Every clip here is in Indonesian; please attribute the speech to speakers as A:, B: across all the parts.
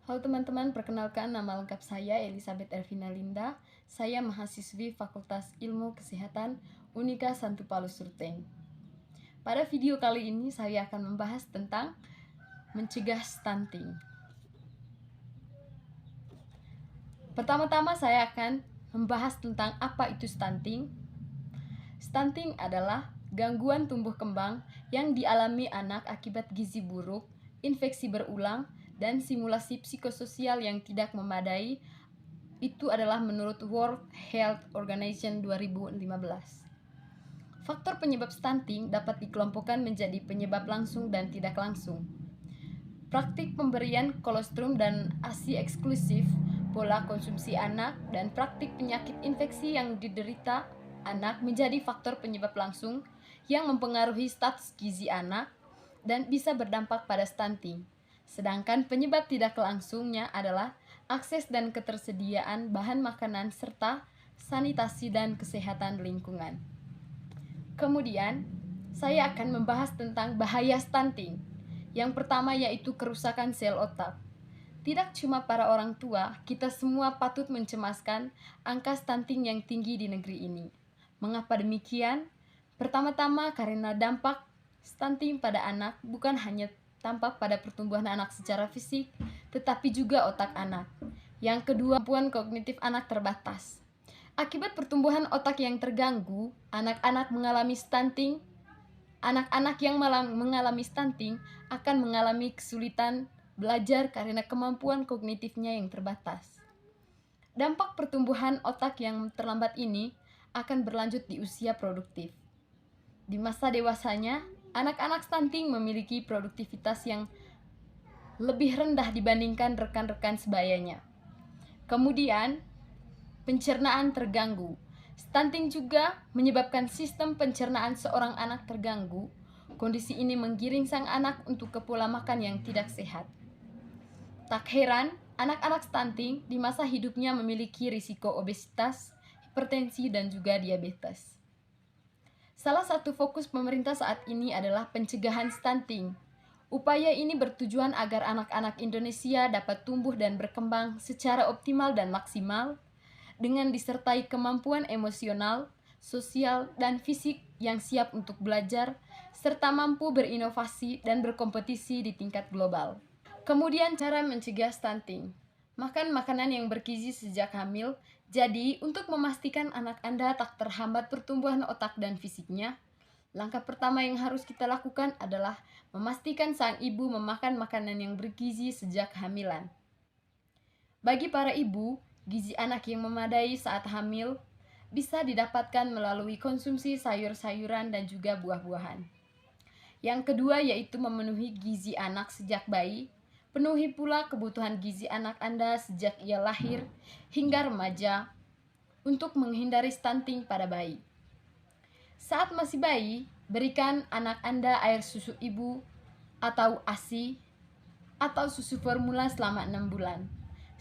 A: Halo teman-teman, perkenalkan nama lengkap saya Elizabeth Ervina Linda. Saya mahasiswi Fakultas Ilmu Kesehatan Unika Santo Paulus Ruteng. Pada video kali ini saya akan membahas tentang mencegah stunting. Pertama-tama saya akan membahas tentang apa itu stunting. Stunting adalah gangguan tumbuh kembang yang dialami anak akibat gizi buruk, infeksi berulang, dan simulasi psikososial yang tidak memadai. Itu adalah menurut World Health Organization 2015. Faktor penyebab stunting dapat dikelompokkan menjadi penyebab langsung dan tidak langsung. Praktik pemberian kolostrum dan ASI eksklusif, pola konsumsi anak, dan praktik penyakit infeksi yang diderita anak menjadi faktor penyebab langsung yang mempengaruhi status gizi anak dan bisa berdampak pada stunting. Sedangkan penyebab tidak langsungnya adalah akses dan ketersediaan bahan makanan serta sanitasi dan kesehatan lingkungan. Kemudian, saya akan membahas tentang bahaya stunting. Yang pertama yaitu kerusakan sel otak. Tidak cuma para orang tua, kita semua patut mencemaskan angka stunting yang tinggi di negeri ini. Mengapa demikian? Pertama-tama karena dampak stunting pada anak bukan hanya tampak pada pertumbuhan anak secara fisik, tetapi juga otak anak. Yang kedua, kemampuan kognitif anak terbatas. Akibat pertumbuhan otak yang terganggu, anak-anak mengalami stunting. Anak-anak yang mengalami stunting akan mengalami kesulitan belajar karena kemampuan kognitifnya yang terbatas. Dampak pertumbuhan otak yang terlambat ini akan berlanjut di usia produktif. Di masa dewasanya, anak-anak stunting memiliki produktivitas yang lebih rendah dibandingkan rekan-rekan sebayanya. Kemudian, pencernaan terganggu. Stunting juga menyebabkan sistem pencernaan seorang anak terganggu. Kondisi ini menggiring sang anak untuk ke pola makan yang tidak sehat. Tak heran, anak-anak stunting di masa hidupnya memiliki risiko obesitas, hipertensi, dan juga diabetes. Salah satu fokus pemerintah saat ini adalah pencegahan stunting. Upaya ini bertujuan agar anak-anak Indonesia dapat tumbuh dan berkembang secara optimal dan maksimal, dengan disertai kemampuan emosional, sosial, dan fisik yang siap untuk belajar, serta mampu berinovasi dan berkompetisi di tingkat global. Kemudian cara mencegah stunting. Makan makanan yang bergizi sejak hamil. Jadi, untuk memastikan anak Anda tak terhambat pertumbuhan otak dan fisiknya, langkah pertama yang harus kita lakukan adalah memastikan sang ibu memakan makanan yang bergizi sejak hamilan. Bagi para ibu, gizi anak yang memadai saat hamil bisa didapatkan melalui konsumsi sayur-sayuran dan juga buah-buahan. Yang kedua yaitu memenuhi gizi anak sejak bayi. Penuhi pula kebutuhan gizi anak Anda sejak ia lahir hingga remaja untuk menghindari stunting pada bayi. Saat masih bayi, berikan anak Anda air susu ibu atau ASI atau susu formula selama 6 bulan.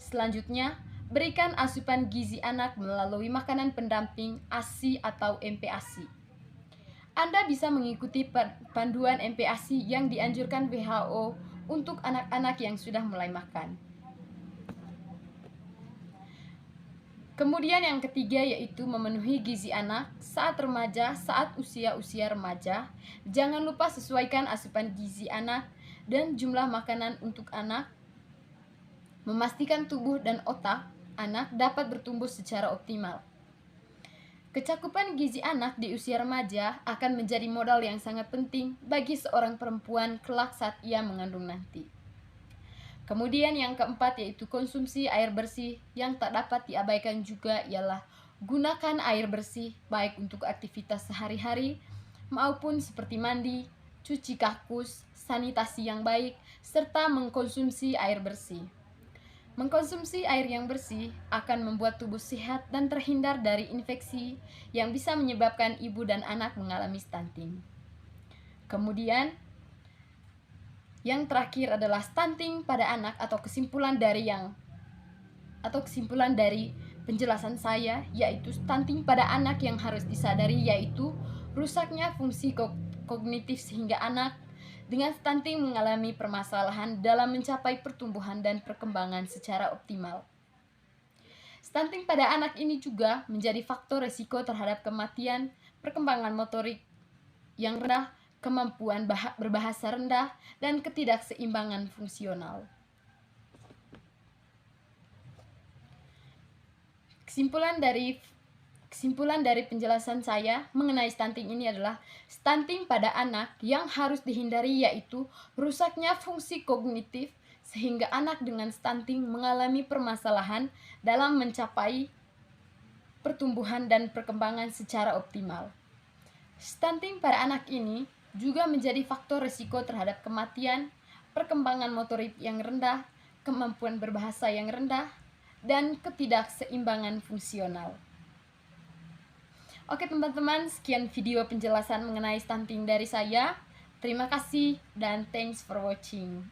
A: Selanjutnya, berikan asupan gizi anak melalui makanan pendamping ASI atau MPASI. Anda bisa mengikuti panduan MPASI yang dianjurkan WHO untuk anak-anak yang sudah mulai makan. Kemudian yang ketiga yaitu memenuhi gizi anak saat remaja, saat usia remaja. Jangan lupa sesuaikan asupan gizi anak dan jumlah makanan untuk anak. Memastikan tubuh dan otak anak dapat bertumbuh secara optimal. Kecakupan gizi anak di usia remaja akan menjadi modal yang sangat penting bagi seorang perempuan kelak saat ia mengandung nanti. Kemudian yang keempat yaitu konsumsi air bersih. Yang tak dapat diabaikan juga ialah gunakan air bersih baik untuk aktivitas sehari-hari maupun seperti mandi, cuci kakus, sanitasi yang baik, serta mengkonsumsi air bersih. Mengkonsumsi air yang bersih akan membuat tubuh sehat dan terhindar dari infeksi yang bisa menyebabkan ibu dan anak mengalami stunting. Kemudian, yang terakhir adalah stunting pada anak atau kesimpulan dari penjelasan saya yaitu stunting pada anak yang harus disadari yaitu rusaknya fungsi kognitif sehingga anak dengan stunting mengalami permasalahan dalam mencapai pertumbuhan dan perkembangan secara optimal. Stunting pada anak ini juga menjadi faktor risiko terhadap kematian, perkembangan motorik yang rendah, kemampuan berbahasa rendah, dan ketidakseimbangan fungsional. Kesimpulan dari penjelasan saya mengenai stunting ini adalah stunting pada anak yang harus dihindari yaitu rusaknya fungsi kognitif sehingga anak dengan stunting mengalami permasalahan dalam mencapai pertumbuhan dan perkembangan secara optimal. Stunting pada anak ini juga menjadi faktor risiko terhadap kematian, perkembangan motorik yang rendah, kemampuan berbahasa yang rendah, dan ketidakseimbangan fungsional. Oke teman-teman, sekian video penjelasan mengenai stunting dari saya. Terima kasih dan thanks for watching.